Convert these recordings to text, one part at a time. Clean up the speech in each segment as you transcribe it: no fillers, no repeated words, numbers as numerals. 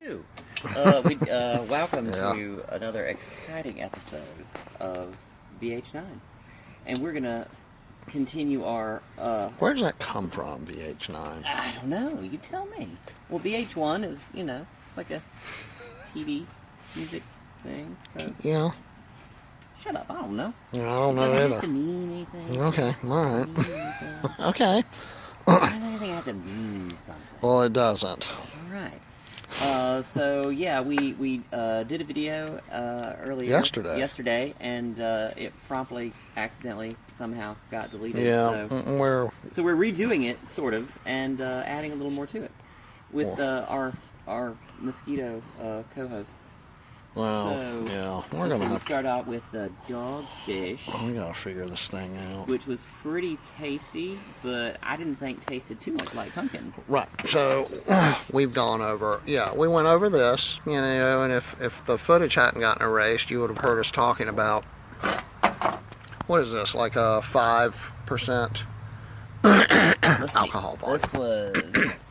Welcome Yeah. to another exciting episode of BH9, and we're gonna continue our. Where does that come from, VH9? I don't know. You tell me. Well, BH1 is it's like a TV music thing. So Yeah. shut up. I don't know. I don't It know doesn't have either. to mean anything. Okay, It doesn't all right. mean anything. Okay. Why does everything have to mean something? Well, it doesn't. All right. So yeah, we did a video earlier yesterday, and it promptly, accidentally, somehow got deleted. Yeah. So we're redoing it, sort of, and adding a little more to it with our mosquito co-hosts. Well, So yeah. We're let's gonna see, we have start out with the dogfish, we gotta figure this thing out. which was pretty tasty, but I didn't think tasted too much like pumpkins. Right. So we've gone over. Yeah, we went over this. And if the footage hadn't gotten erased, you would have heard us talking about what is this, like a 5% Let's see. alcohol volume. This was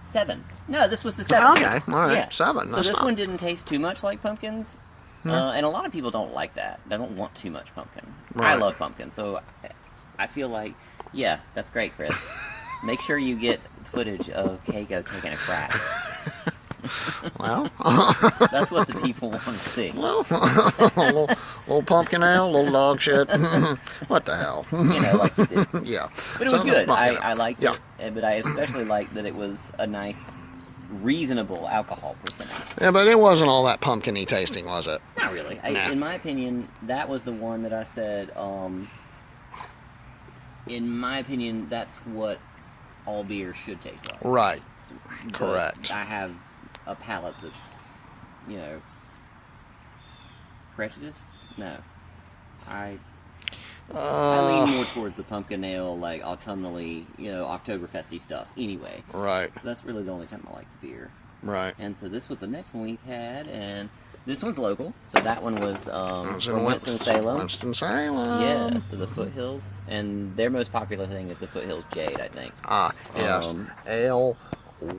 7. No, this was the 7. Okay, all right, Yeah. 7. So That's this not- one didn't taste too much like pumpkins, and a lot of people don't like that. They don't want too much pumpkin. I Right. love pumpkin, so I feel like, yeah, that's great, Chris. Make sure you get footage of Keiko taking a crap. Well, That's what the people want to see. well, little pumpkin ale, little dog shit. What the hell? Like you did. Yeah. But it So was let's good. fuck it up. I liked Yeah. it, but I especially liked that it was a nice, reasonable alcohol percentage. Yeah, but it wasn't all that pumpkin-y tasting, was it? Not really. Nah. In my opinion, that was the one that I said, in my opinion, that's what all beer should taste like. Right. But Correct. I have a palate that's, prejudiced? No. I lean more towards the pumpkin ale, like autumnally, Oktoberfesty stuff anyway. Right. So that's really the only time I like beer. Right. And so this was the next one we had, and this one's local. So that one was from Winston-Salem. Winston-Salem. Yeah, so the Foothills, and their most popular thing is the Foothills Jade, I think. Ah, yes. Um, Ale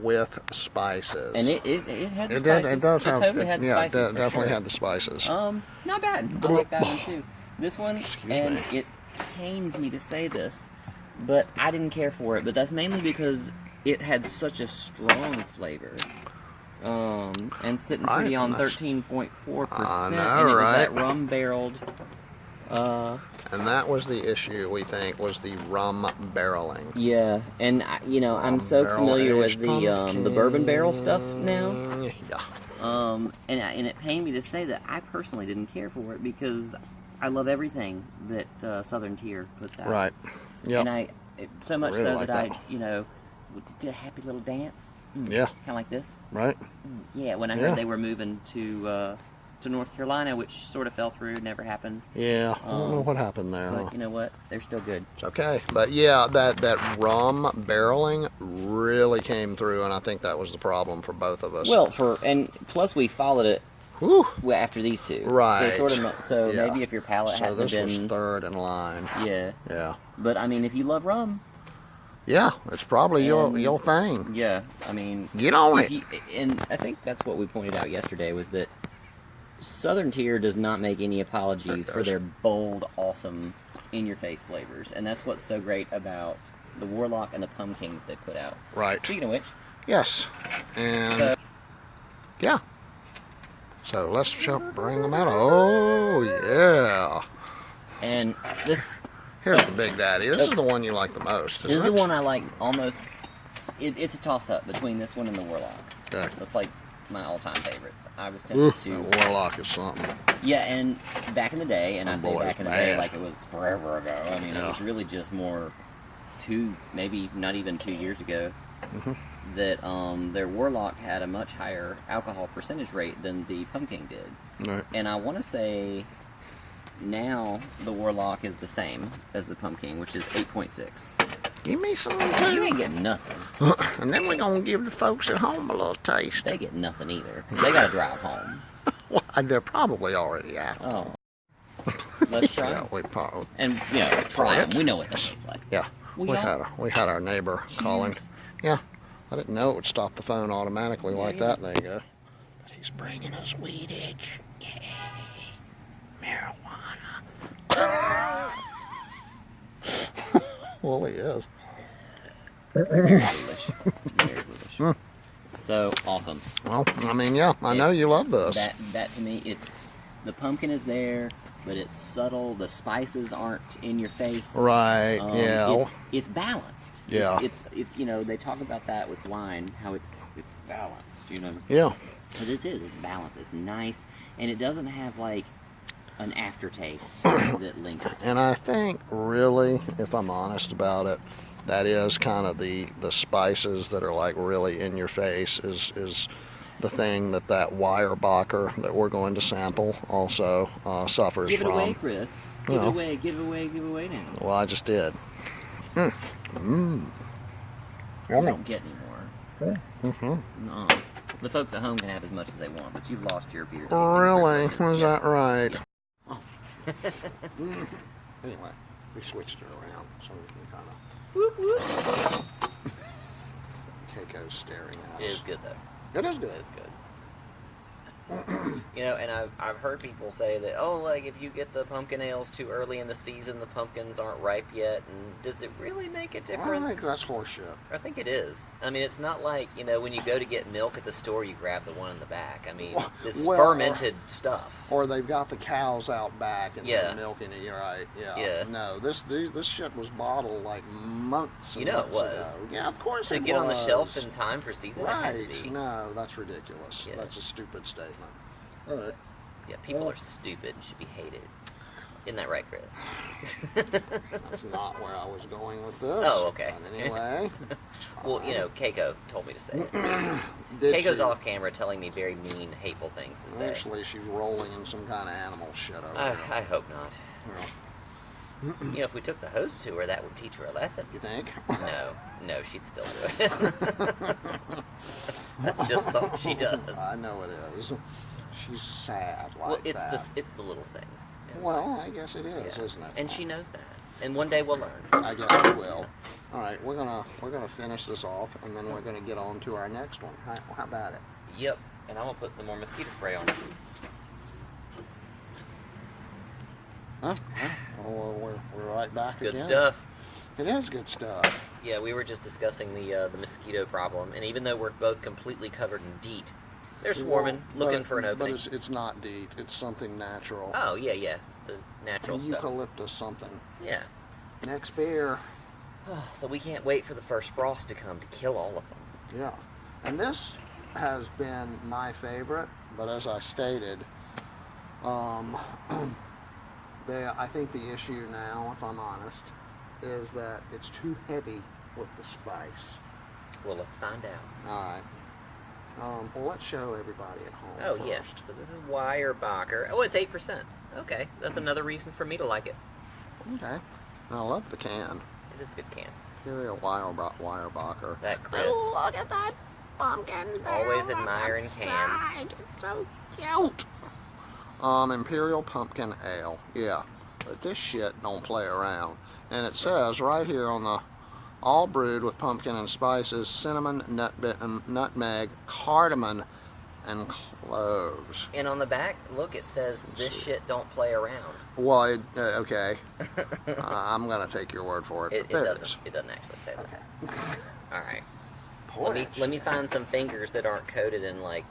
with spices. And it had the It spices. did. It does have. totally had the yeah, spices. it for definitely sure. had the spices. Not bad. I like that one too. This one, Excuse and me. it pains me to say this, but I didn't care for it. But that's mainly because it had such a strong flavor. And sitting pretty on That's- 13.4%, I know, and it was right? that rum barreled. And that was the issue, we think, was the rum barreling. Yeah, and I'm so familiar with the bourbon barrel stuff now. Yeah. And it pained me to say that I personally didn't care for it because I love everything that Southern Tier puts out. Right. Yep. And so much Really so like that that. did a happy little dance. Yeah. Kind of like this. Right. Yeah, when I Yeah. heard they were moving to North Carolina, which sort of fell through, never happened. Yeah. I don't know what happened there. But you know what? They're still good. It's okay. But yeah, that rum barreling really came through, and I think that was the problem for both of us. Well, and plus we followed it Whew. after these two. Right. So Yeah. maybe if your palate So hadn't this was been. third in line. Yeah. Yeah. But I mean, if you love rum, Yeah, it's probably your And- thing. yeah, I mean, Get on if it. you, and I think that's what we pointed out yesterday was that Southern Tier does not make any apologies for their bold, awesome, in-your-face flavors, and that's what's so great about the Warlock and the Pumpkin that they put out. Right. Speaking of which, Yes. And So- yeah. So let's bring them out. Oh yeah. and this Here's the Big Daddy. This is the one you like the most. this is Isn't the it? one I like almost. It's a toss-up between this one and the Warlock. Okay. That's like my all-time favorites. I was Ooh, tempted to. that Warlock is something. Yeah, and back in the day, and I Oh, say boy, back it's in the day bad. like it was forever ago. I mean, it Yeah. was really just more maybe not even 2 years ago, Mhm. that their Warlock had a much higher alcohol percentage rate than the Pumpkin did. Right. And I want to say now the Warlock is the same as the Pumpkin, which is 8.6. Give me some You too. ain't getting nothing. And then we're gonna give the folks at home a little taste. They get nothing either, 'cause they got to drive home. Well, they're probably already out. Oh. Let's try Yeah, 'em. we probably. And, try them. We know what they taste like. Yeah. We We all- had our neighbor calling. Yeah. I didn't know it would stop the phone automatically like that. There you go. But he's bringing us weedage. Yay. Marijuana. Well, he is. Very foolish. Very foolish. So awesome. Well, I mean, yeah, I know you love this. That to me, it's the pumpkin is there, but it's subtle. The spices aren't in your face. Right. Yeah. It's balanced. Yeah. It's you know, they talk about that with wine, how it's balanced. You know. Yeah. So this is it's balanced. It's nice, and it doesn't have like an aftertaste that lingers. And I think, really, if I'm honest about it, that is kind of the spices that are like really in your face is the thing that Weyerbacher that we're going to sample also suffers Give it from. away, Chris. Give it away. Give it away. Give it away now. Well, I just did. You Yummy. don't get any more. Mm-hmm. No. The folks at home can have as much as they want, but you've lost your beer. Really? Was that right? Yes. Anyway, we switched it around so we can kind of. Whoop, whoop. Keiko's staring at us. It is good though. It is good. It is good. You know, and I've heard people say that, oh, like if you get the pumpkin ales too early in the season, the pumpkins aren't ripe yet, and does it really make a difference? I think that's horseshit. I think it is. I mean, it's not like, you know, when you go to get milk at the store, you grab the one in the back. I mean, this is fermented stuff. Or they've got the cows out back and Yeah. they're milking it. You're right. Yeah. Yeah. No, this shit was bottled like months. And You know it months was. ago. Yeah, of course To it get on the was. shelf in time for season, it had to Right. be. No, that's ridiculous. Yeah. That's a stupid statement. All right. Yeah, people are stupid and should be hated. Isn't that right, Chris? That's not where I was going with this. Oh, okay. But anyway. Well, you know, Keiko told me to say it. Did Keiko's she? off camera telling me very mean, hateful things to say. Actually, she's rolling in some kind of animal shit over there. I hope not. Yeah. You know, if we took the host to her, that would teach her a lesson. You think? No, she'd still do it. That's just something she does. I know it is. She's sad like Well, it's that. it's the little things. you know. Well, I guess it is, Yeah. isn't it? And she knows that. And one day we'll learn. I guess we will. All right, we're gonna finish this off, and then we're gonna get on to our next one. How about it? Yep. And I'm gonna put some more mosquito spray on it. Huh? Well, we're right back Good again. stuff. It is good stuff. Yeah, we were just discussing the mosquito problem, and even though we're both completely covered in DEET, they're swarming, Well, looking for an opening. But it's not DEET. It's something natural. Oh yeah, the natural stuff. Eucalyptus something. Yeah. Next beer. So we can't wait for the first frost to come to kill all of them. Yeah. And this has been my favorite, but as I stated, I think the issue now, if I'm honest, is that it's too heavy with the spice. Well, let's find out. All right. Well, let's show everybody at home. Oh first. yeah. So this is Weyerbacher. Oh, it's 8%. Okay, that's another reason for me to like it. Okay. I love the can. It is a good can. Imperial Weyerbacher. That Chris. Look at that pumpkin there. Always admiring cans. Side. It's so cute. Imperial Pumpkin Ale. Yeah. But this shit don't play around. And it says right here on the all brewed with pumpkin and spices, cinnamon, nutmeg, cardamom, and cloves. And on the back, look, it says this shit don't play around. Well, okay. I'm gonna take your word for it. It But there doesn't. it is. It doesn't actually say that. Okay. All right. Pour Let me find some fingers that aren't coated in like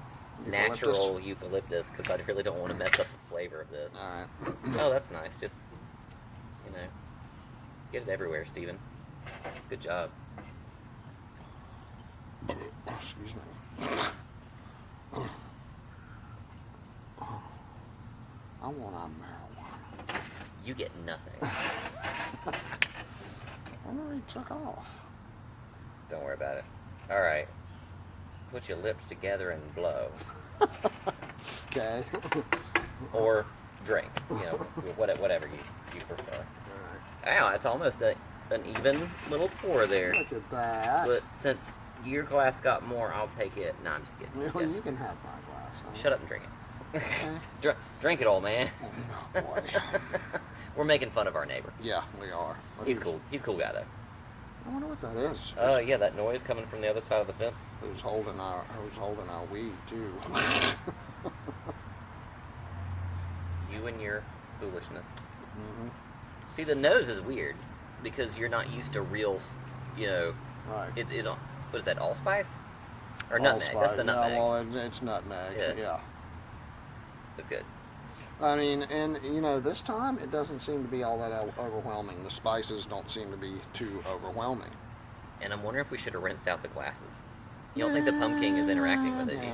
Eucalyptus. natural eucalyptus, because I really don't want to mess up the flavor of this. All right. Oh, that's nice. Just, you know, get it everywhere, Steven. Good job. Excuse me. I want a marijuana. You get nothing. I already took off. Don't worry about it. All right. Put your lips together and blow. Okay. Or drink. You know, whatever you prefer. All right. Ow, it's almost an even little pour there. Look at that. But since your glass got more, I'll take it. No, I'm just kidding. Well, Yeah. you can have my glass. Huh? Shut up and drink it. Okay. Drink it all, man. Oh, no, boy. We're making fun of our neighbor. Yeah, we are. But He's cool. He's a cool guy, though. I wonder what that is. Oh yeah, that noise coming from the other side of the fence. Who's holding our weed too? You and your foolishness. Hmm. See, the nose is weird because you're not used to real, you know. Right. What is that? Allspice or nutmeg? That's the nutmeg. Yeah, well, it's nutmeg. Yeah. It's good. I mean, and this time it doesn't seem to be all that overwhelming. The spices don't seem to be too overwhelming. And I'm wondering if we should have rinsed out the glasses. You don't think the pumpkin is interacting with it, do you?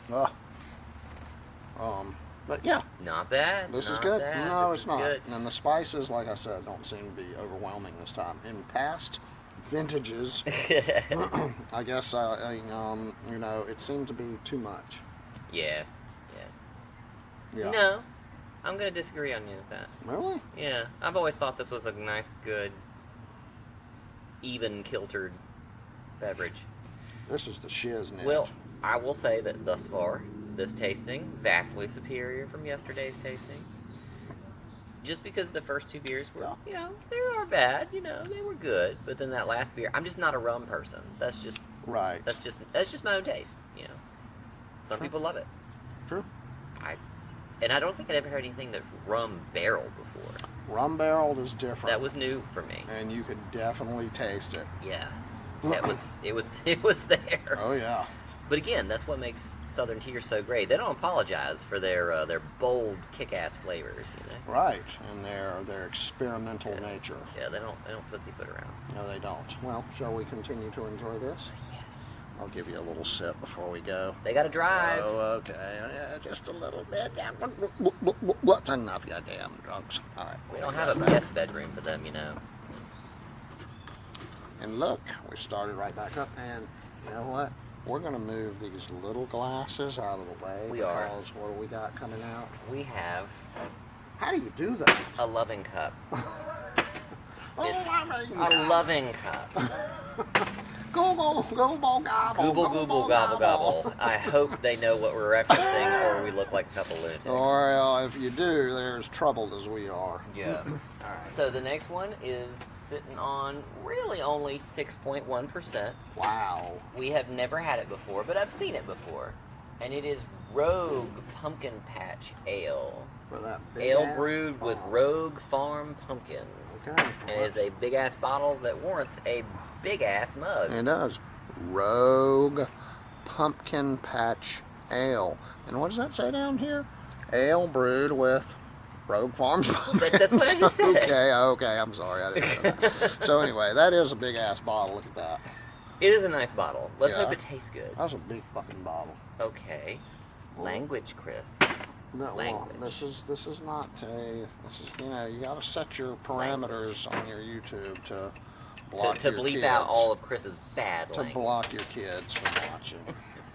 No. But yeah, Not bad. this is not good. bad. No, This it's is not. good. And the spices, like I said, don't seem to be overwhelming this time. In past vintages, I guess it seemed to be too much. Yeah. Yeah. No, I'm gonna disagree on you with that. Really? Yeah, I've always thought this was a nice, good, even kiltered beverage. This is the shiznit. Well, I will say that thus far, this tasting vastly superior from yesterday's tasting. Just because the first two beers were, they are bad, they were good, but then that last beer, I'm just not a rum person. That's just right. That's just my own taste, Some True. people love it. True. And I don't think I'd ever had anything that's rum barreled before. Rum barreled is different. That was new for me. And you could definitely taste it. Yeah. It was there. Oh yeah. But again, that's what makes Southern Tier so great. They don't apologize for their bold, kick-ass flavors, Right, and their experimental nature. Yeah, they don't pussyfoot around. No, they don't. Well, shall we continue to enjoy this? Yes. I'll give you a little sip before we go. They got to drive. Oh, okay. Yeah, just a little bit. That's enough, goddamn drunks. All right. We don't have a guest bedroom for them, And look, we started right back up, and you know what? We're going to move these little glasses out of the way. We are. Because what do we got coming out? We have How do you do that? a loving cup. Loving. A loving cup. Google, gobble, gobble. Google, gobble, gobble. I hope they know what we're referencing, or we look like a couple lunatics. Or if you do, they're as troubled as we are. Yeah. Alright. So the next one is sitting on really only 6.1%. Wow. We have never had it before, but I've seen it before. And it is Rogue Pumpkin Patch Ale. For that big Ale ass brewed with bottle. Rogue Farm pumpkins. Okay. And it is a big ass bottle that warrants a big ass mug. It does. Rogue Pumpkin Patch Ale. And what does that say down here? Ale brewed with Rogue Farms pumpkins. That's what I just said. Okay, I'm sorry. I didn't know that. So anyway, that is a big ass bottle. Look at that. It is a nice bottle. Let's Yeah. hope it tastes good. That's a big fucking bottle. Okay. Language, Chris. No, well, Language. this is not a. This is you got to set your parameters on your YouTube to block To your bleep kids, out all of Chris's bad to language. block your kids from watching.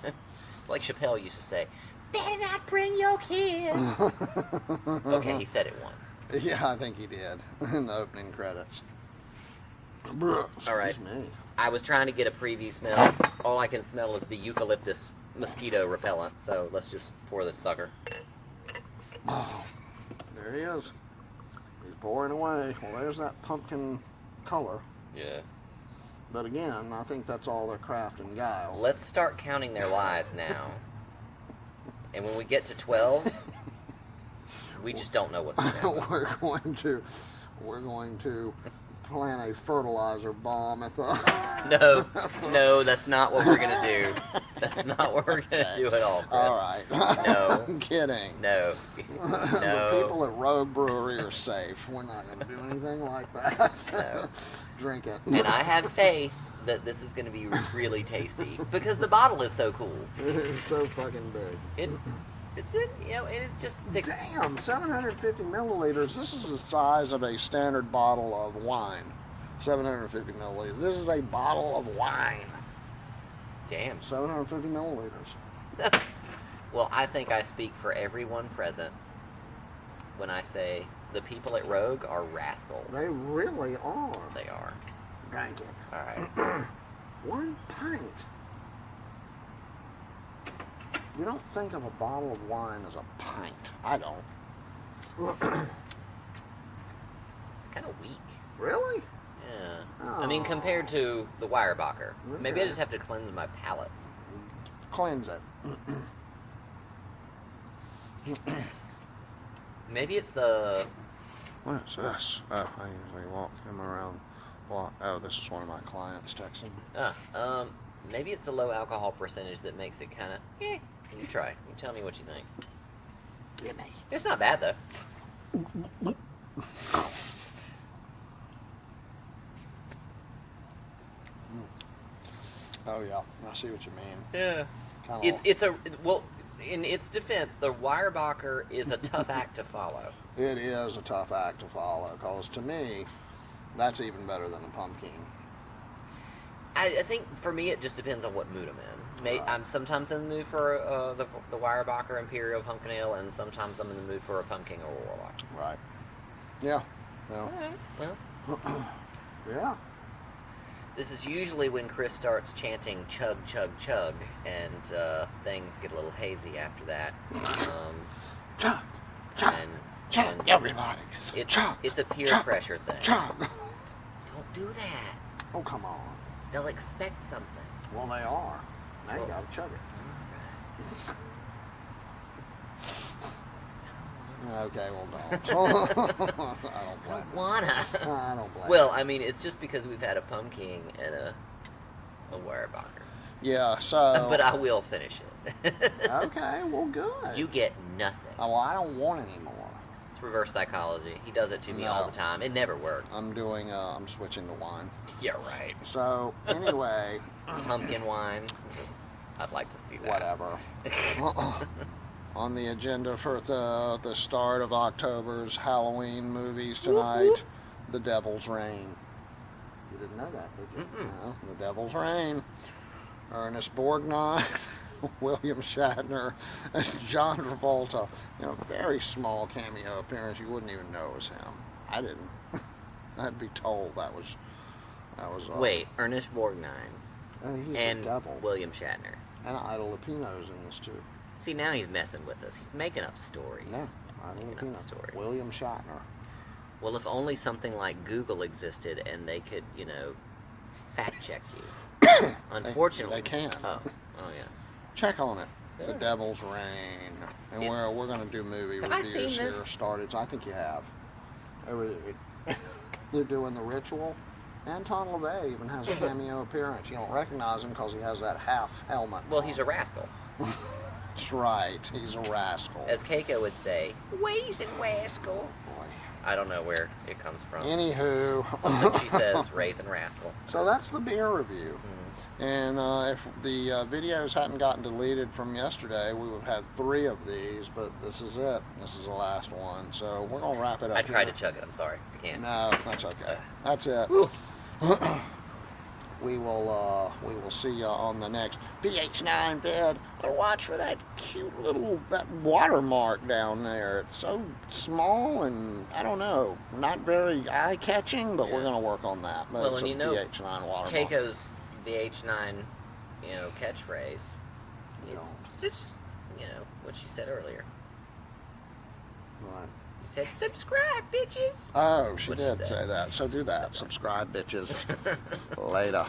It's like Chappelle used to say, "Better not bring your kids." Okay, he said it once. Yeah, I think he did in the opening credits. All right. Excuse me. I was trying to get a preview smell. All I can smell is the eucalyptus mosquito repellent, so let's just pour this sucker. Oh, there he is. He's pouring away. Well, there's that pumpkin color. Yeah. But again, I think that's all their craft and guile. Let's start counting their lies now. And when we get to 12, we just don't know what's going to happen. we're going to plant a fertilizer bomb at the. No, that's not what we're gonna do. That's not what we're gonna do at all, Chris. All right. No. I'm kidding. No. The people at Rogue Brewery are safe. We're not going to do anything like that. No. Drink it. And I have faith that this is gonna be really tasty because the bottle is so cool. It's so fucking big. And it's just 6. Damn, 750 milliliters. This is the size of a standard bottle of wine. 750 milliliters. This is a bottle of wine. Damn. 750 milliliters. Well, I think I speak for everyone present when I say the people at Rogue are rascals. They really are. They are. Drink it. All right. 1 pint. You don't think of a bottle of wine as a pint. I don't. Really? Yeah. I mean, compared to the Weyerbacher. Maybe I Okay. just have to cleanse my palate. Cleanse it. Maybe it's What is this? Oh, I usually walk him around. Oh, this is one of my clients texting. maybe it's the low alcohol percentage that makes it kind of. You try. You tell me what you think. Gimme. It's not bad though. Oh yeah, I see what you mean. Yeah. Kinda It's a well. In its defense, the Weyerbacher is a tough act to follow. It is a tough act to follow, because to me, that's even better than a pumpkin. I think for me, it just depends on what mood I'm in. Right. I'm sometimes in the mood for the Weyerbacher Imperial Pumpkin Ale, and sometimes I'm in the mood for a pumpkin or a warlock. Right. Yeah. Well, Well, yeah. this is usually when Chris starts chanting "chug, chug, chug," and things get a little hazy after that. Chug, chug, And chug, everybody. Chug, it's a peer chug, pressure thing. chug. Don't do that. Oh, come on. They'll expect something. Well, they are. Now you Well- gotta chug it. Okay, well, don't. I don't blame you. Wanna? I don't blame Well, you. I mean, it's just because we've had a pumpkin and a Weyerbacher. Yeah, so. But I will finish it. Okay, well, good. You get nothing. Oh, well, I don't want any more. It's reverse psychology. He does it to me all No. the time. It never works. I'm switching to wine. Yeah, right. So, anyway, Pumpkin wine. I'd like to see that. whatever. On the agenda for the start of October's Halloween movies tonight, Whoop, The Devil's Reign. You didn't know that, did you? Mm-mm. No, The Devil's Reign. Ernest Borgnine, William Shatner, and John Travolta. You know, very small cameo appearance. You wouldn't even know it was him. I didn't. I'd be told that was. Wait, Ernest Borgnine He's and the devil. William Shatner. And Ida Lupino's in this too. See, now he's messing with us. He's making up stories. No, Ida Making up Lupino. stories. William Shatner. Well, if only something like Google existed and they could, fact check you. Unfortunately, they can't. Oh yeah. Check on it. The Yeah. Devil's Reign. And Is- we're going to do movie Have I reviews seen here. this? Started. I think you have. They're doing The Ritual. Anton LaVey even has a cameo appearance. You don't recognize him because he has that half helmet. Well, he's a rascal, That's right. He's a rascal. as Keiko would say. Ways and rascal. Boy. I don't know where it comes from. Anywho. Something she says, raisin rascal. So that's the beer review. Mm. And if the videos hadn't gotten deleted from yesterday, we would have had 3 of these, but this is it. This is the last one. So we're going to wrap it up I tried here. to chug it. I'm sorry. I can't. No, that's okay. That's it. Whew. We will see you on the next BH9 vid. Or watch for that cute little watermark down there. It's so small and I don't know, not very eye catching, but we're Yeah. gonna work on that. But Well, it's and a you know, BH9 watermark. Keiko's BH9, catchphrase is just, what she said earlier. Right. You said, subscribe, bitches. Oh, she What she did said. say that. So do that. Subscribe, bitches. Later.